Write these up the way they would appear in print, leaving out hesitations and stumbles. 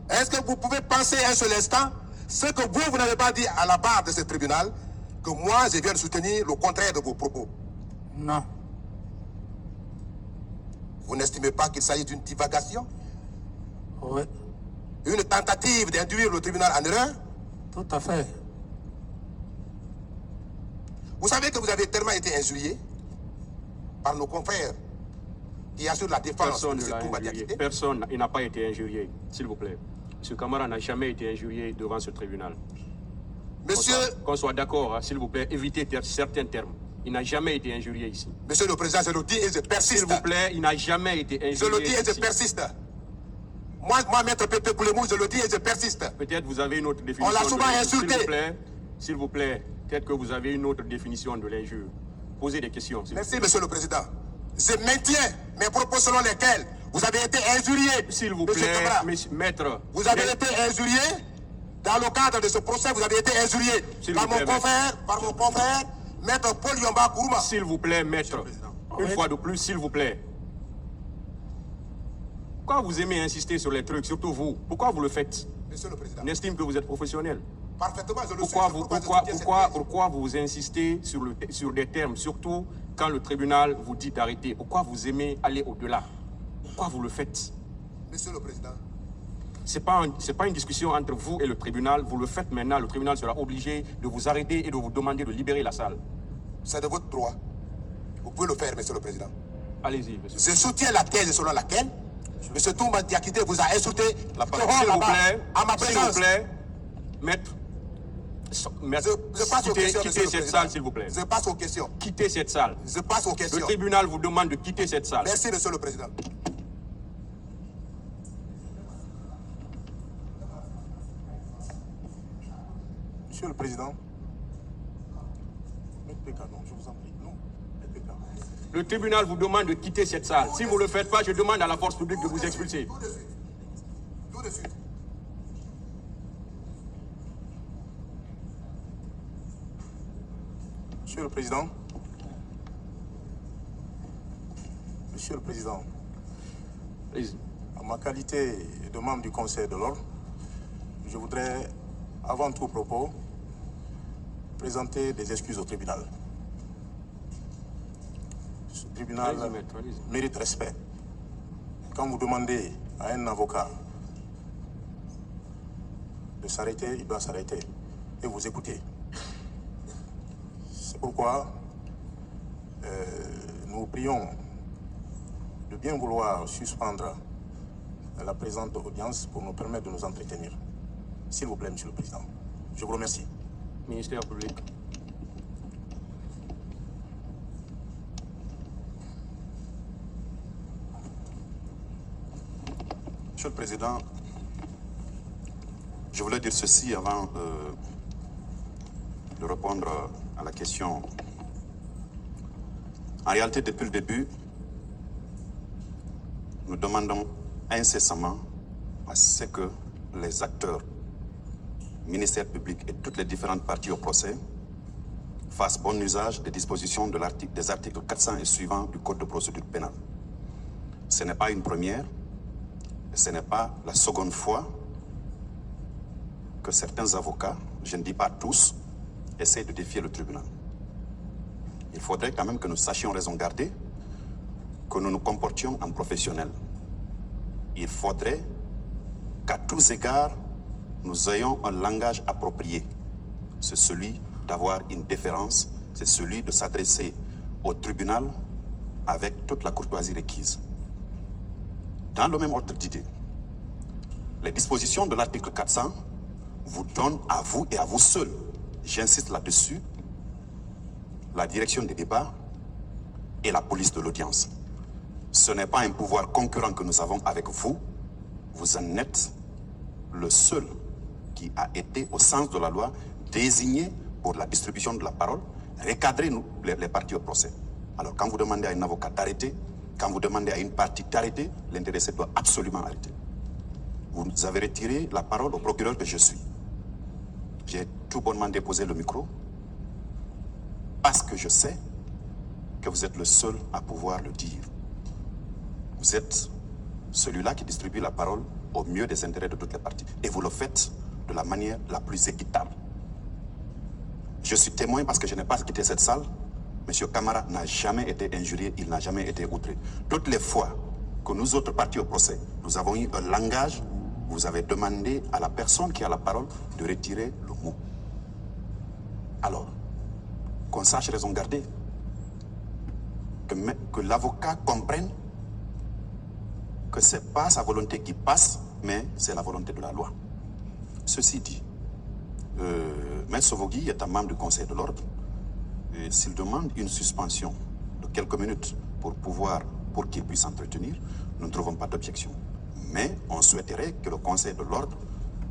Est-ce que vous pouvez penser un seul instant ce que vous n'avez pas dit à la barre de ce tribunal, que moi, je viens de soutenir le contraire de vos propos? Non. Vous n'estimez pas qu'il s'agit d'une divagation? Oui. Une tentative d'induire le tribunal en erreur? Tout à fait. Vous savez que vous avez tellement été injurié par nos confrères qui assurent la défense de M. Toumba Diakité. Personne, il n'a pas été injurié, s'il vous plaît. M. Camara n'a jamais été injurié devant ce tribunal. Monsieur... Qu'on soit d'accord, hein, s'il vous plaît, évitez certains termes. Il n'a jamais été injurié ici. Monsieur le Président, je le dis et je persiste. S'il vous plaît, il n'a jamais été injurié. Je le dis et je persiste. Moi, Maître Pépé Koulemou, je le dis et je persiste. Peut-être vous avez une autre définition. On l'a souvent insulté. S'il vous plaît, peut-être que vous avez une autre définition de l'injure. Posez des questions. Merci, Monsieur le Président. Je maintiens mes propos selon lesquels vous avez été injurié. S'il vous plaît, maître. Vous avez été injurié dans le cadre de ce procès. Vous avez été injurié par mon confrère, Maître Paul Yomba Kourouma. S'il vous plaît, maître. Une fois de plus, s'il vous plaît. Pourquoi vous aimez insister sur les trucs, surtout vous? Pourquoi vous le faites? Monsieur le Président. On estime que vous êtes professionnel. Parfaitement, je le suis. Pourquoi vous insistez sur des termes, surtout quand le tribunal vous dit d'arrêter? Pourquoi vous aimez aller au-delà? Pourquoi vous le faites? Monsieur le Président. C'est pas une discussion entre vous et le tribunal. Vous le faites maintenant. Le tribunal sera obligé de vous arrêter et de vous demander de libérer la salle. C'est de votre droit. Vous pouvez le faire, Monsieur le Président. Allez-y, monsieur. Je soutiens la thèse selon laquelle M. Toumba Diakité vous a insulté la parole. S'il vous plaît, à ma présence. S'il vous plaît, maître. Je passe aux questions, quittez cette salle, s'il vous plaît. Je passe aux questions. Quittez cette salle. Je passe aux questions. Le tribunal vous demande de quitter cette salle. Merci, Monsieur le Président. Monsieur le Président. Non, je vous en prie. Non. Le tribunal vous demande de quitter cette salle. Si vous ne le faites pas, je demande à la force publique de vous expulser. Tout de suite. Tout de suite. Monsieur le Président. Monsieur le Président. En ma qualité de membre du Conseil de l'Ordre, je voudrais, avant tout propos, présenter des excuses au tribunal. Ce tribunal mérite respect. Quand vous demandez à un avocat de s'arrêter, il doit s'arrêter et vous écouter. C'est pourquoi nous vous prions de bien vouloir suspendre la présente audience pour nous permettre de nous entretenir. S'il vous plaît, Monsieur le Président. Je vous remercie. Ministère public. Monsieur le Président, je voulais dire ceci avant de répondre à la question. En réalité, depuis le début, nous demandons incessamment à ce que les acteurs, ministère public et toutes les différentes parties au procès fassent bon usage des dispositions des articles 400 et suivants du Code de procédure pénale. Ce n'est pas une première, ce n'est pas la seconde fois que certains avocats, je ne dis pas tous, essaient de défier le tribunal. Il faudrait quand même que nous sachions raison garder, que nous nous comportions en professionnels. Il faudrait qu'à tous égards, nous ayons un langage approprié. C'est celui d'avoir une déférence, c'est celui de s'adresser au tribunal avec toute la courtoisie requise. Dans le même ordre d'idée, les dispositions de l'article 400 vous donnent à vous et à vous seuls, j'insiste là-dessus, la direction des débats et la police de l'audience. Ce n'est pas un pouvoir concurrent que nous avons avec vous. Vous en êtes le seul qui a été, au sens de la loi, désigné pour la distribution de la parole, recadrer nous, les parties au procès. Alors, quand vous demandez à un avocat d'arrêter, quand vous demandez à une partie d'arrêter, l'intéressé doit absolument arrêter. Vous avez retiré la parole au procureur que je suis. J'ai tout bonnement déposé le micro parce que je sais que vous êtes le seul à pouvoir le dire. Vous êtes celui-là qui distribue la parole au mieux des intérêts de toutes les parties. Et vous le faites de la manière la plus équitable. Je suis témoin parce que je n'ai pas quitté cette salle. M. Camara n'a jamais été injurié, il n'a jamais été outré. Toutes les fois que nous autres partis au procès, nous avons eu un langage, vous avez demandé à la personne qui a la parole de retirer le mot. Alors, qu'on sache raison garder, que l'avocat comprenne que ce n'est pas sa volonté qui passe, mais c'est la volonté de la loi. Ceci dit, Maître Sovogui est un membre du Conseil de l'Ordre. S'il demande une suspension de quelques minutes pour qu'il puisse entretenir, nous ne trouvons pas d'objection. Mais on souhaiterait que le Conseil de l'Ordre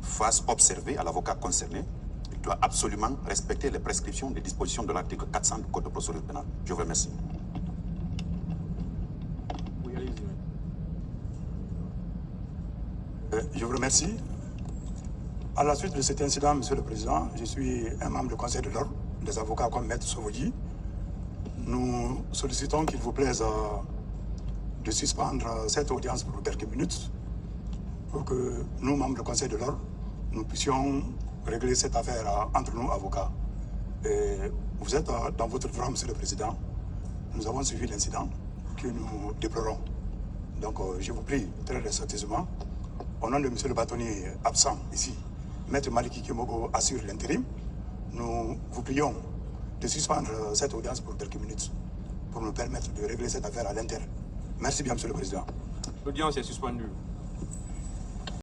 fasse observer à l'avocat concerné qu'il doit absolument respecter les prescriptions des dispositions de l'article 400 du Code de procédure pénale. Je vous remercie. Oui, allez-y. Je vous remercie. À la suite de cet incident, Monsieur le Président, je suis un membre du Conseil de l'Ordre, des avocats comme Maître Sovogui. Nous sollicitons qu'il vous plaise de suspendre cette audience pour quelques minutes pour que nous, membres du Conseil de l'Ordre, nous puissions régler cette affaire entre nous, avocats. Et vous êtes dans votre droit, Monsieur le Président. Nous avons suivi l'incident que nous déplorons. Donc, je vous prie très respectueusement, au nom de Monsieur le bâtonnier absent ici, Maître Maliki Kimogo assure l'intérim, nous vous prions de suspendre cette audience pour quelques minutes pour nous permettre de régler cette affaire à l'interne. Merci bien, Monsieur le Président. L'audience est suspendue.